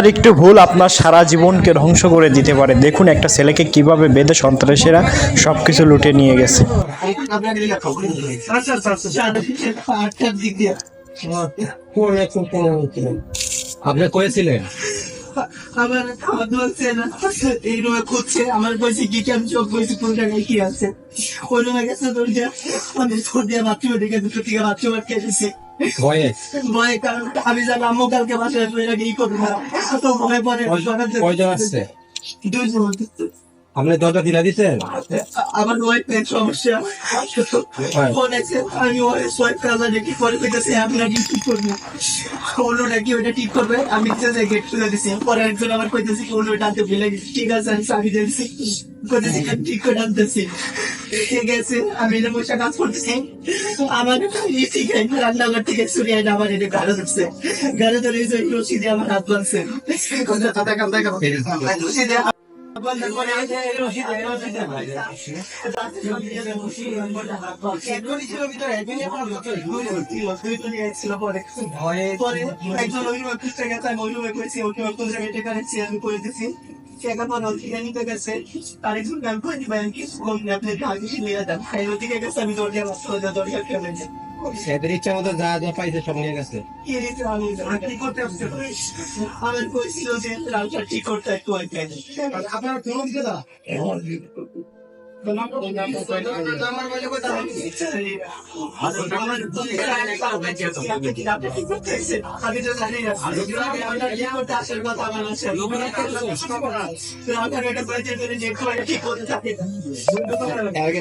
আর একটু ভুল আপনার সারা জীবনকে ধ্বংস করে দিতে পারে। দেখুন একটা ছেলেকে কিভাবে বেঁধে সন্ত্রাসীরা সবকিছু লুটে নিয়ে গেছে। আপনি কয়েছিলেন আমার খাওয়া বলছে না এই রুমে খুঁজছে আমার বলছে কি আমি চোখ বলছি কোন জায়গায় কি আছে ওই রুমে গেছে দৌড় দিয়ে আমি দৌড় দিয়ে বাথরুমে ঢেকে দুটো থেকে বাথরুমে খেয়েছি ভয়ে ভয়ে কারণ আমি জানি আম্মু কালকে বাসায় ই করবো তো ভয় পরে কয়জন আসছে? দুইজন। আপনি দরজা দিলা দিতেন? আমার ওয়াইফের সমস্যা ফোন আছে আমি ওই সোয়াইপ কাজা নাকি পরে কইতেছে আপনাকে কি করবো হলো নাকি ওটা ঠিক করবে আমি গেট খুলে দিছি পরে একজন আমার কইতেছে কি হলো ডাকতে ভুলে গেছি ঠিক আছে আমি চাবি দিয়েছি কইতেছি ঠিক করে আনতেছি ঠিক আছে আমি এটা বসে কাজ করতেছি আমার ঠিক আছে রান্নাঘর থেকে চুরি আইনা আমার এটা গাড়ি ধরছে গাড়ি ধরে রশি দিয়ে আমার হাত বাঁধছে রশি দিয়ে এদের ইচ্ছা মতো যা যা পাইছে সব নিয়ে গেছে। আমার কইছিল যে রাউটার ঠিক করতে একটু আপনার ফোন দিতে দাও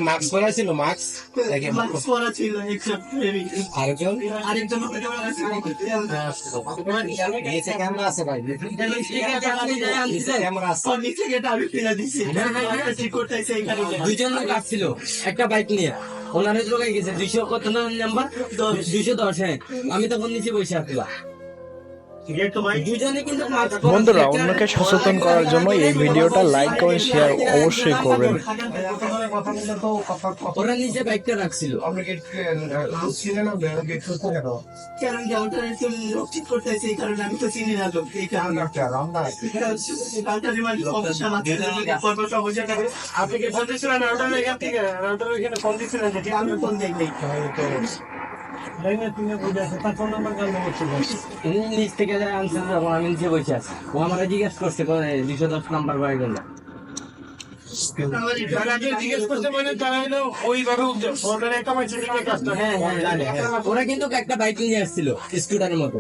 মাস্ক পরা ছিল মাস্ক পরা ছিল আরেকজন আরেকজন ক্যামেরা আছে ভাই ক্যামেরা আছে নিচে গেটা আমি ফেলে দিছি ঠিক করতেছে এইখানে দুইজন লোক আসছিল একটা বাইক নিয়ে ওনারে লোকাই গেছে 200 কত নাম্বার 210। হ্যাঁ আমি তখন নিচে বসে আসলাম। বন্ধুরা অন্যকে সচেতন করার জন্য এই ভিডিওটা লাইক কমেন্ট শেয়ার অবশ্যই করবেন। ওরা নিচে বাইকটা রাখছিল ঠিক করতেছে এই কারণে আমি তো চিনি না লোক এই কারণে আপনি কি ফোন দিচ্ছিলেন রাউটার এখান থেকে রাউটার এখানে ফোন দিচ্ছিলেন আমি ফোন দেই নিচ থেকে আনসার যখন আমি নিচে বসে আছি ও আমার জিজ্ঞেস করছে 210 নাম্বার বাড়ি গেল ওরা কিন্তু একটা বাইক নিয়ে আসছিল স্কুটারের মতো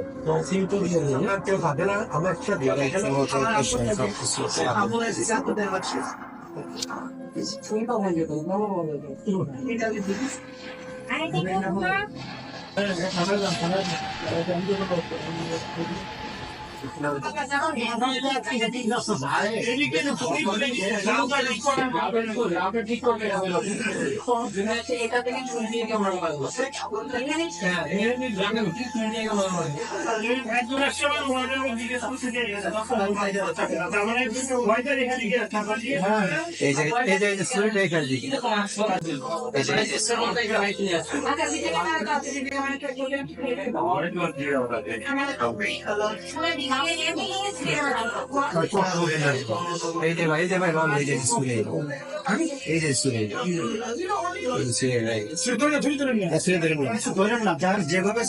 এই যে ভাই রন এই যে স্কুলে এই যে স্কুলে যেভাবে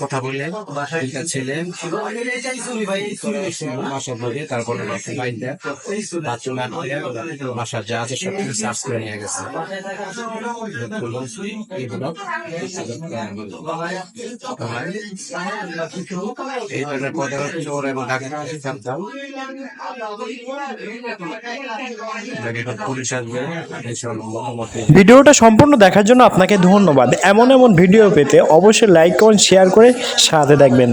কথা বললে ছেলে তারপরে বাসার যা আছে সব কিছু সার্চ করে নিয়ে গেছে। এই ধরনের পদে চোর এবং ডাকাত জানতাম পুলিশ আসবে। ভিডিওটা সম্পূর্ণ দেখার জন্য আপনাকে ধন্যবাদ। এমন এমন ভিডিও পেতে অবশ্যই লাইক কমেন্ট শেয়ার করে সাথে দেখবেন।